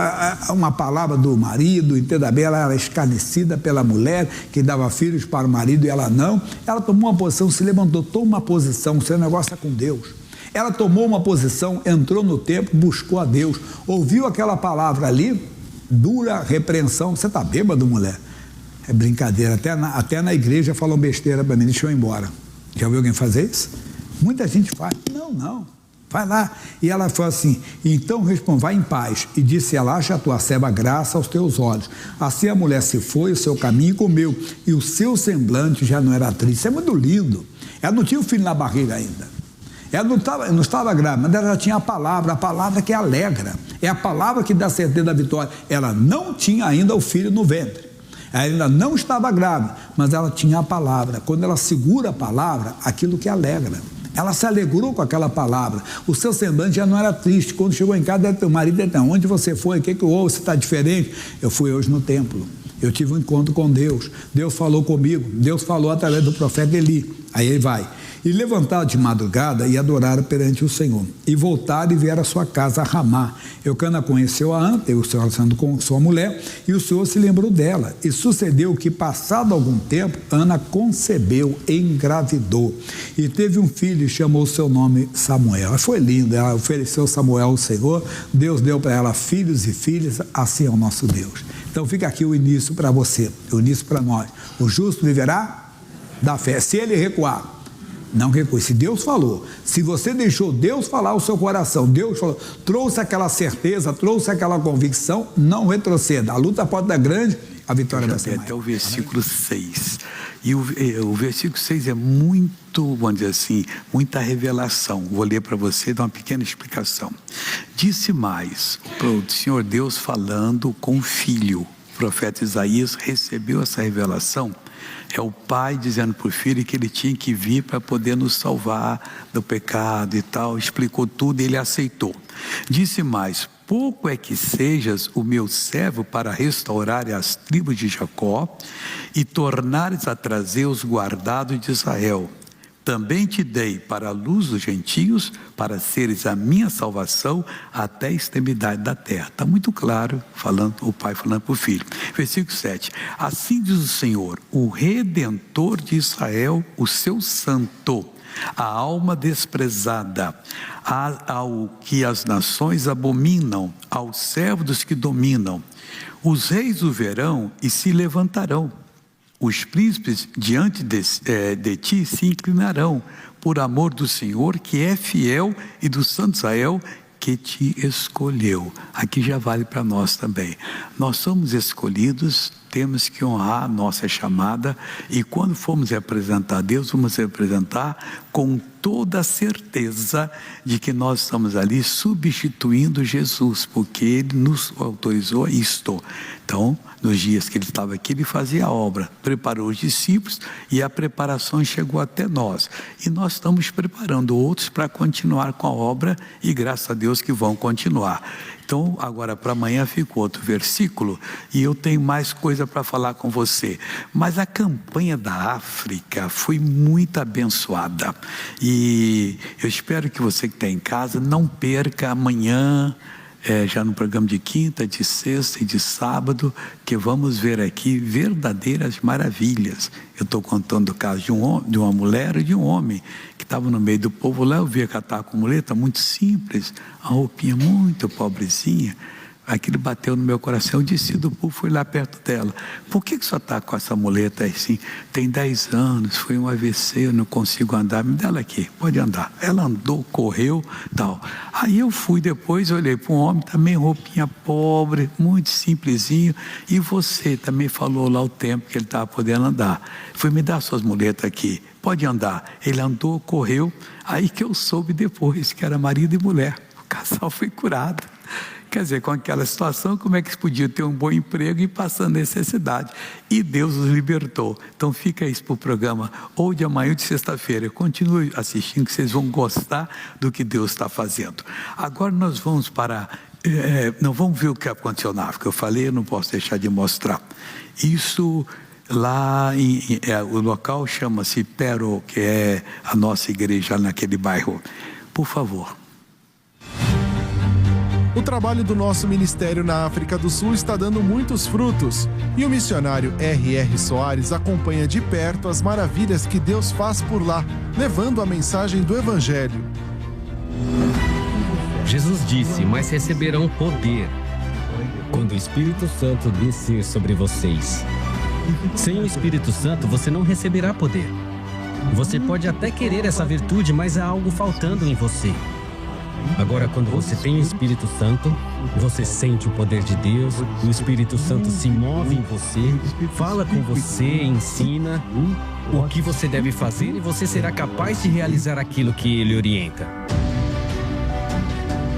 B: uma palavra do marido, entenda bem, ela era escarnecida pela mulher que dava filhos para o marido e ela não. Ela tomou uma posição, se levantou, tomou uma posição, o seu negócio é com Deus. Ela tomou uma posição, entrou no templo, buscou a Deus, ouviu aquela palavra ali, dura repreensão. Você está bêbado, mulher? É brincadeira, até na igreja falam besteira para mim, deixa eu ir embora. Já viu alguém fazer isso? Muita gente faz. Não, vai lá. E ela falou assim, então responde, vai em paz. E disse ela, acha a tua serva graça aos teus olhos. Assim a mulher se foi, o seu caminho e comeu, e o seu semblante já não era triste. Isso é muito lindo. Ela não tinha o filho na barriga ainda. Ela não estava grávida, mas ela já tinha a palavra que alegra. É a palavra que dá certeza da vitória. Ela não tinha ainda o filho no ventre. Ela ainda não estava grávida, mas ela tinha a palavra. Quando ela segura a palavra, aquilo que alegra. Ela se alegrou com aquela palavra. O seu semblante já não era triste. Quando chegou em casa, o marido disse: onde você foi? O que houve? Você está diferente? Eu fui hoje no templo. Eu tive um encontro com Deus. Deus falou comigo. Deus falou através do profeta Eli. Aí ele vai. E levantaram de madrugada e adoraram perante o Senhor. E voltaram e vieram à sua casa a Ramá. Eucana conheceu a Ana, teve o seu relacionamento com sua mulher, e o Senhor se lembrou dela. E sucedeu que, passado algum tempo, Ana concebeu, engravidou. E teve um filho e chamou o seu nome Samuel. Foi lindo, ela ofereceu Samuel ao Senhor. Deus deu para ela filhos e filhas, assim é o nosso Deus. Então fica aqui o início para você, o início para nós. O justo viverá da fé. Se ele recuar, não recue. Se Deus falou, se você deixou Deus falar o seu coração, Deus falou, trouxe aquela certeza, trouxe aquela convicção, não retroceda. A luta pode dar grande, a vitória vai ser maior.
A: Até o versículo 6. E o versículo 6 é muito, vamos dizer assim, muita revelação. Vou ler para você, dar uma pequena explicação. Disse mais, o Senhor Deus falando com o filho. O profeta Isaías recebeu essa revelação. É o pai dizendo para o filho que ele tinha que vir para poder nos salvar do pecado e tal. Explicou tudo e ele aceitou. Disse mais: pouco é que sejas o meu servo para restaurar as tribos de Jacó e tornares a trazer os guardados de Israel. Também te dei para a luz dos gentios, para seres a minha salvação até a extremidade da terra. Está muito claro, o pai falando para o filho. Versículo 7. Assim diz o Senhor, o Redentor de Israel, o seu santo, a alma desprezada, ao que as nações abominam, ao servo dos que dominam. Os reis o verão e se levantarão. Os príncipes diante de ti se inclinarão, por amor do Senhor, que é fiel, e do Santo Israel, que te escolheu. Aqui já vale para nós também. Nós somos escolhidos, temos que honrar a nossa chamada, e quando formos representar Deus, vamos representar com toda a certeza de que nós estamos ali substituindo Jesus, porque Ele nos autorizou isto. Então, nos dias que Ele estava aqui, Ele fazia a obra, preparou os discípulos, e a preparação chegou até nós. E nós estamos preparando outros para continuar com a obra, e graças a Deus que vão continuar. Então, agora para amanhã fica outro versículo, e eu tenho mais coisa para falar com você. Mas a campanha da África foi muito abençoada, e eu espero que você que está em casa não perca amanhã, já no programa de quinta, de sexta e de sábado, que vamos ver aqui verdadeiras maravilhas. Eu estou contando o caso de uma mulher e de um homem que estavam no meio do povo lá. Eu via que ela estava com muleta muito simples, a roupinha muito pobrezinha. Aquilo bateu no meu coração. Eu desci do povo, fui lá perto dela. Por que só está com essa muleta assim? Tem 10 anos, foi um AVC, eu não consigo andar. Me dá ela aqui, pode andar. Ela andou, correu, tal. Aí eu fui depois, olhei para um homem também, roupinha pobre, muito simplesinho. E você também falou lá o tempo que ele estava podendo andar. Fui, me dar suas muletas aqui, pode andar. Ele andou, correu. Aí que eu soube depois que era marido e mulher. O casal foi curado. Quer dizer, com aquela situação, como é que se podia ter um bom emprego e passando necessidade? E Deus os libertou. Então fica isso para o programa, ou de amanhã ou de sexta-feira. Continue assistindo, que vocês vão gostar do que Deus está fazendo. Agora nós vamos não vamos ver o que aconteceu na África. Eu falei, eu não posso deixar de mostrar. Isso lá, o local chama-se Pero, que é a nossa igreja naquele bairro. Por favor.
C: O trabalho do nosso ministério na África do Sul está dando muitos frutos, e o missionário R.R. Soares acompanha de perto as maravilhas que Deus faz por lá, levando a mensagem do Evangelho.
D: Jesus disse, mas receberão poder quando o Espírito Santo descer sobre vocês. Sem o Espírito Santo, você não receberá poder. Você pode até querer essa virtude, mas há algo faltando em você. Agora, quando você tem o Espírito Santo, você sente o poder de Deus, o Espírito Santo se move em você, fala com você, ensina o que você deve fazer, e você será capaz de realizar aquilo que ele orienta.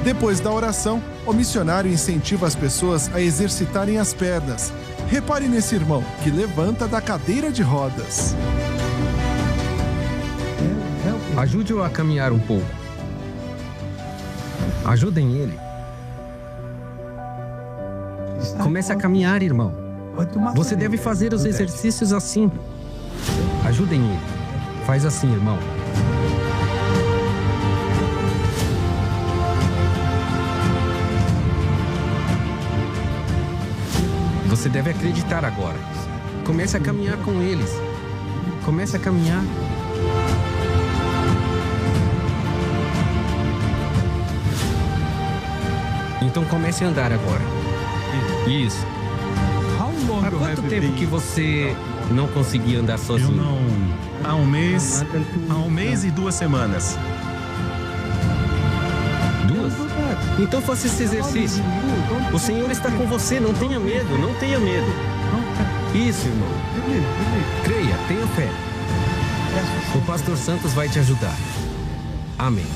C: Depois da oração, o missionário incentiva as pessoas a exercitarem as pernas. Repare nesse irmão que levanta da cadeira de rodas.
D: A Ajude-o a caminhar um pouco. Ajudem ele. Comece a caminhar, irmão. Você deve fazer os exercícios assim. Ajudem ele. Faz assim, irmão. Você deve acreditar agora. Comece a caminhar com eles. Comece a caminhar. Então comece a andar agora. Isso. Há quanto tempo que você não conseguia andar sozinho?
E: Há um mês e 2 semanas.
D: 2? Então faça esse exercício. O Senhor está com você, não tenha medo, não tenha medo. Isso, irmão. Creia, tenha fé. O pastor Santos vai te ajudar. Amém.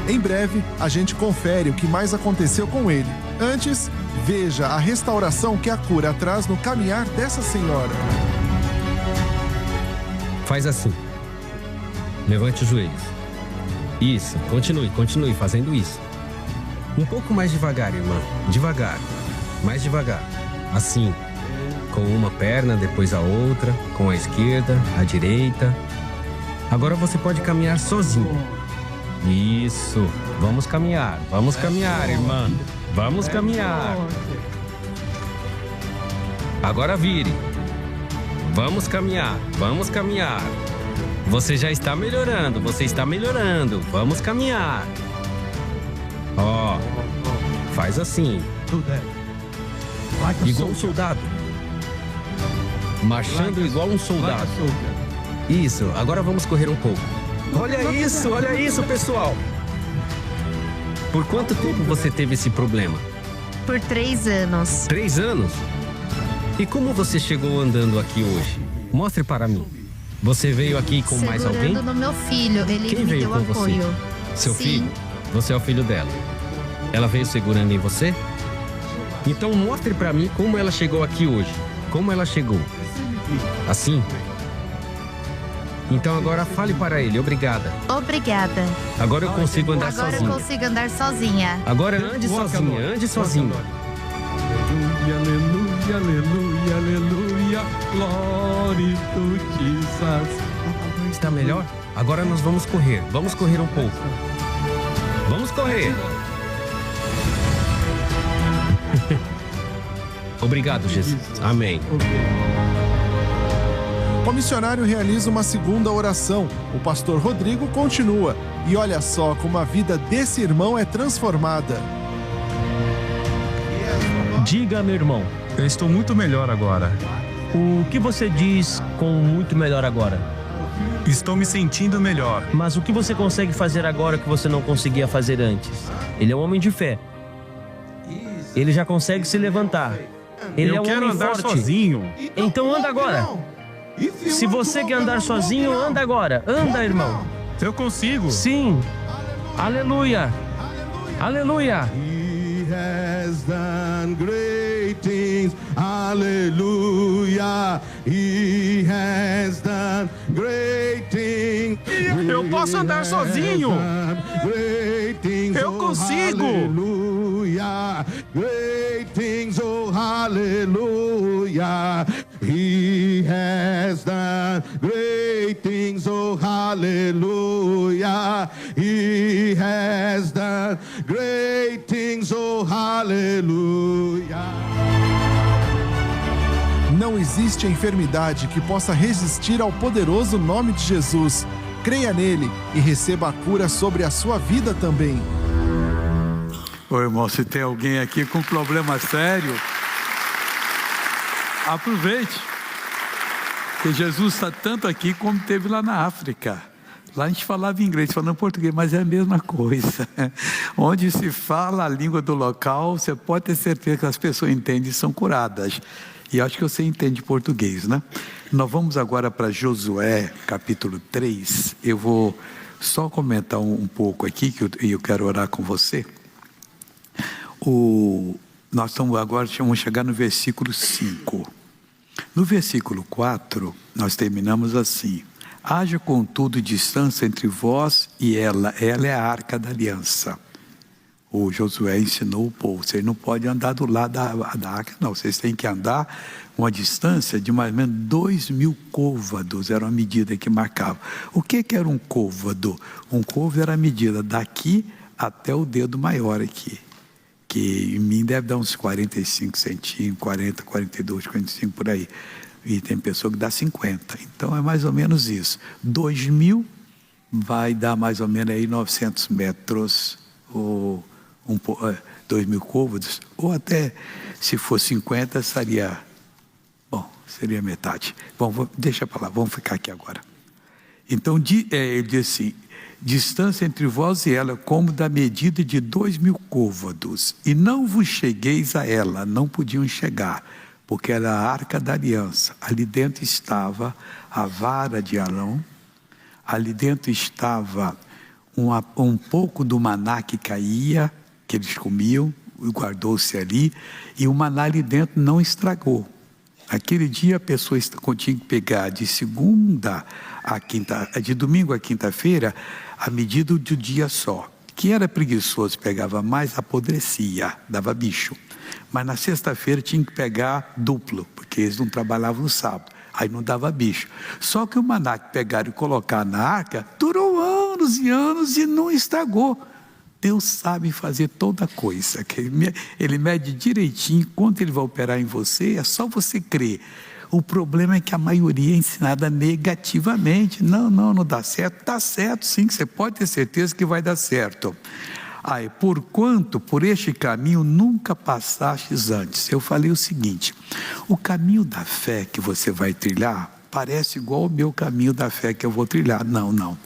C: Em breve, a gente confere o que mais aconteceu com ele. Antes, veja a restauração que a cura traz no caminhar dessa senhora.
D: Faz assim. Levante os joelhos. Isso, continue fazendo isso. Um pouco mais devagar, irmã. Devagar. Mais devagar. Assim. Com uma perna, depois a outra. Com a esquerda, a direita. Agora você pode caminhar sozinho. Isso. Vamos caminhar, irmã. Vamos caminhar. Agora vire. Vamos caminhar. Você já está melhorando, Vamos caminhar. Ó, faz assim. Igual um soldado. Marchando igual um soldado. Isso, agora vamos correr um pouco. Olha isso, pessoal. Por quanto tempo você teve esse problema?
F: Por 3 anos.
D: 3 anos? E como você chegou andando aqui hoje? Mostre para mim. Você veio aqui com mais alguém?
F: Segurando no meu filho, ele
D: Quem
F: me
D: veio
F: deu
D: com
F: apoio.
D: você? Seu
F: Sim.
D: filho? Você é o filho dela. Ela veio segurando em você? Então mostre para mim como ela chegou aqui hoje. Como ela chegou? Assim? Então agora fale para ele, obrigada.
F: Obrigada.
D: Agora eu consigo andar
F: Agora eu
D: sozinha.
F: consigo andar sozinha.
D: Agora ande sozinha.
A: Aleluia, aleluia, aleluia. Glória to Jesus.
D: Está melhor? Agora nós vamos correr. Vamos correr um pouco. Vamos correr. Obrigado, Jesus. Amém.
C: O missionário realiza uma segunda oração. O pastor Rodrigo continua. E olha só como a vida desse irmão é transformada.
E: Diga, meu irmão, eu estou muito melhor agora.
G: O que você diz com muito melhor agora?
E: Estou me sentindo melhor.
G: Mas o que você consegue fazer agora que você não conseguia fazer antes? Ele é um homem de fé. Ele já consegue se levantar. Ele é
E: Eu
G: um
E: quero
G: homem
E: andar
G: forte.
E: sozinho.
G: Então anda agora. Se você quer andar sozinho, anda agora. Anda, irmão.
E: Eu consigo.
G: Sim. Aleluia. Aleluia.
H: He has done great things. Hallelujah. He has done great things.
E: Eu posso andar sozinho.
H: Great things.
E: Eu consigo.
H: Hallelujah. Great things. Oh, hallelujah. He has done great things. Oh, hallelujah. He has done great things. Oh, hallelujah.
C: Não existe enfermidade que possa resistir ao poderoso nome de Jesus. Creia nele e receba a cura sobre a sua vida também.
A: Ô irmão, se tem alguém aqui com problema sério, aproveite. Porque Jesus está tanto aqui como teve lá na África. Lá a gente falava inglês, falando português, mas é a mesma coisa. Onde se fala a língua do local, você pode ter certeza que as pessoas entendem e são curadas. E acho que você entende português, né? Nós vamos agora para Josué, capítulo 3. Eu vou só comentar um pouco aqui, que eu quero orar com você. Nós vamos chegar no versículo 5. No versículo 4, nós terminamos assim: Haja contudo distância entre vós e ela é a arca da aliança. O Josué ensinou o povo, vocês não podem andar do lado da arca, não, vocês têm que andar uma distância de mais ou menos 2.000 côvados, era uma medida que marcava. O que era um côvado? Um côvado era a medida daqui até o dedo maior aqui, que em mim deve dar uns 45 centímetros, 40, 42, 45 por aí, e tem pessoa que dá 50, então é mais ou menos isso. 2.000 vai dar mais ou menos aí 900 metros, ou 2.000 côvados, ou até se for 50 seria metade. Bom, deixa para lá, vamos ficar aqui agora. Então ele diz assim: distância entre vós e ela como da medida de 2.000 côvados, e não vos chegueis a ela. Não podiam chegar, porque era a arca da aliança. Ali dentro estava a vara de Arão, ali dentro estava um pouco do maná que caía, que eles comiam, guardou-se ali, e o maná ali dentro não estragou. Aquele dia a pessoa tinha que pegar de domingo a quinta-feira, a medida do dia só. Quem era preguiçoso pegava mais, apodrecia, dava bicho. Mas na sexta-feira tinha que pegar duplo, porque eles não trabalhavam no sábado, aí não dava bicho. Só que o maná que pegaram e colocaram na arca, durou anos e anos e não estragou. Deus sabe fazer toda coisa, Ele mede direitinho quanto Ele vai operar em você, é só você crer. O problema é que a maioria é ensinada negativamente. Não dá certo. Dá certo sim, você pode ter certeza que vai dar certo. Porquanto por este caminho nunca passastes antes. Eu falei o seguinte: o caminho da fé que você vai trilhar parece igual ao meu caminho da fé que eu vou trilhar. Não.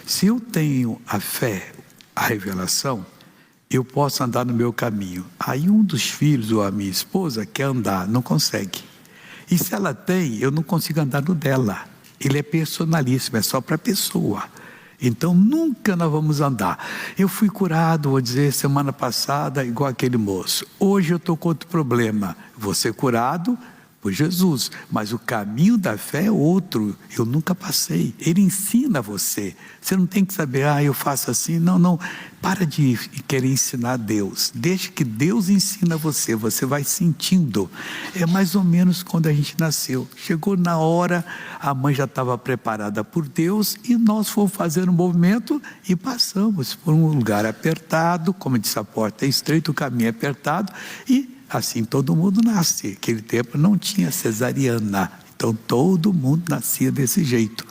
A: Se eu tenho a fé, a revelação, eu posso andar no meu caminho. Aí um dos filhos ou a minha esposa quer andar, não consegue. E se ela tem, eu não consigo andar no dela. Ele é personalíssimo, é só para a pessoa. Então nunca nós vamos andar. Eu fui curado, vou dizer, semana passada, igual aquele moço. Hoje eu estou com outro problema. Vou ser curado por Jesus, mas o caminho da fé é outro. Eu nunca passei. Ele ensina você. Você não tem que saber, eu faço assim. Não. Para de querer ensinar Deus. Deixa que Deus ensina você. Você vai sentindo. É mais ou menos quando a gente nasceu. Chegou na hora, a mãe já estava preparada por Deus e nós fomos fazer um movimento e passamos por um lugar apertado, como disse, a porta é estreita, o caminho é apertado, e assim todo mundo nasce. Naquele tempo não tinha cesariana, então todo mundo nascia desse jeito.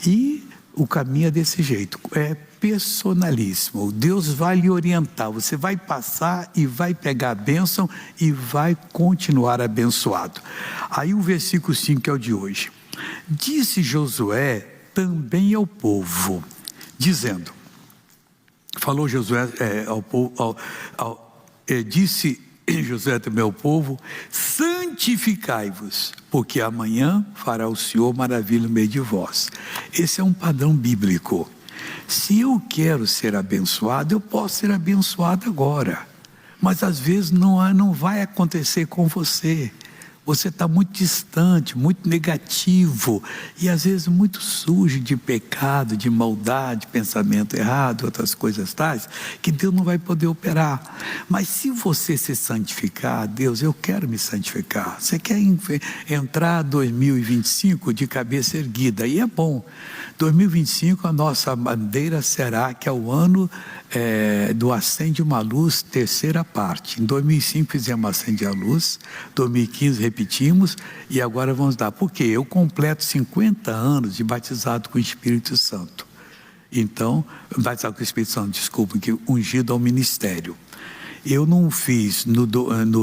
A: E o caminho é desse jeito, é personalíssimo. Deus vai lhe orientar, você vai passar e vai pegar a bênção e vai continuar abençoado. Aí o versículo 5 é o de hoje. Disse Josué também ao povo, dizendo, falou Josué ao povo, disse Josué também ao povo: santificai-vos, porque amanhã fará o Senhor maravilha no meio de vós. Esse é um padrão bíblico. Se eu quero ser abençoado, eu posso ser abençoado agora, mas às vezes não vai acontecer com você. Você está muito distante, muito negativo e às vezes muito sujo de pecado, de maldade, pensamento errado, outras coisas tais, que Deus não vai poder operar. Mas se você se santificar, Deus, eu quero me santificar. Você quer entrar 2025 de cabeça erguida, e é bom. 2025 a nossa bandeira será que é o ano do Acende uma Luz, terceira parte. Em 2005 fizemos Acende a Luz, 2015 repetimos e agora vamos dar. Porque eu completo 50 anos de batizado com o Espírito Santo. Então, batizado com o Espírito Santo, desculpa, que ungido ao ministério. Eu não fiz no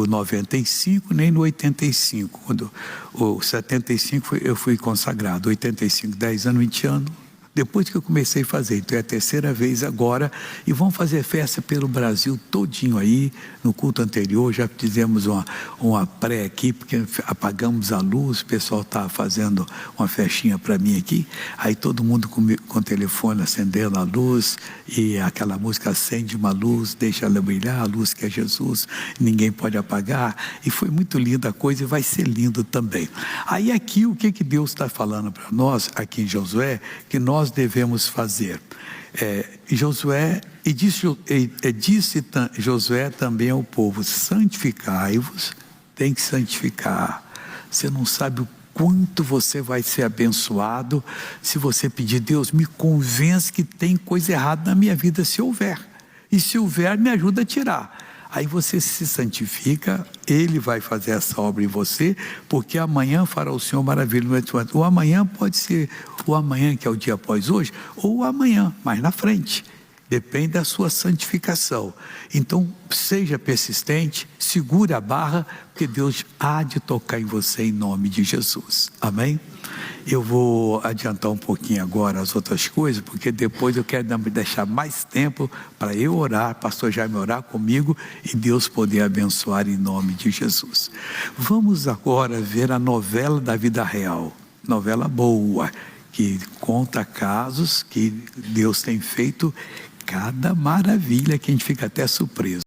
A: 95 nem no 85. Quando o 75 eu fui consagrado. 85, 10 anos, 20 anos. Depois que eu comecei a fazer, então é a terceira vez agora, e vamos fazer festa pelo Brasil todinho aí. No culto anterior já fizemos uma pré aqui, porque apagamos a luz, o pessoal estava fazendo uma festinha para mim aqui, aí todo mundo com o telefone acendendo a luz, e aquela música acende uma luz, deixa ela brilhar, a luz que é Jesus, ninguém pode apagar, e foi muito linda a coisa e vai ser lindo também. Aí aqui o que Deus está falando para nós, aqui em Josué, que nós devemos fazer. Josué, disse Josué também ao povo: santificai-vos. Tem que santificar. Você não sabe o quanto você vai ser abençoado se você pedir: Deus, me convence que tem coisa errada na minha vida, se houver, e se houver, me ajuda a tirar. Aí você se santifica, Ele vai fazer essa obra em você, porque amanhã fará o Senhor maravilha. O amanhã pode ser o amanhã que é o dia após hoje, ou o amanhã, mais na frente. Depende da sua santificação. Então, seja persistente, segure a barra, porque Deus há de tocar em você em nome de Jesus. Amém? Eu vou adiantar um pouquinho agora as outras coisas, porque depois eu quero deixar mais tempo para eu orar, pastor Jaime orar comigo e Deus poder abençoar em nome de Jesus. Vamos agora ver a novela da vida real, novela boa, que conta casos que Deus tem feito, cada maravilha que a gente fica até surpreso.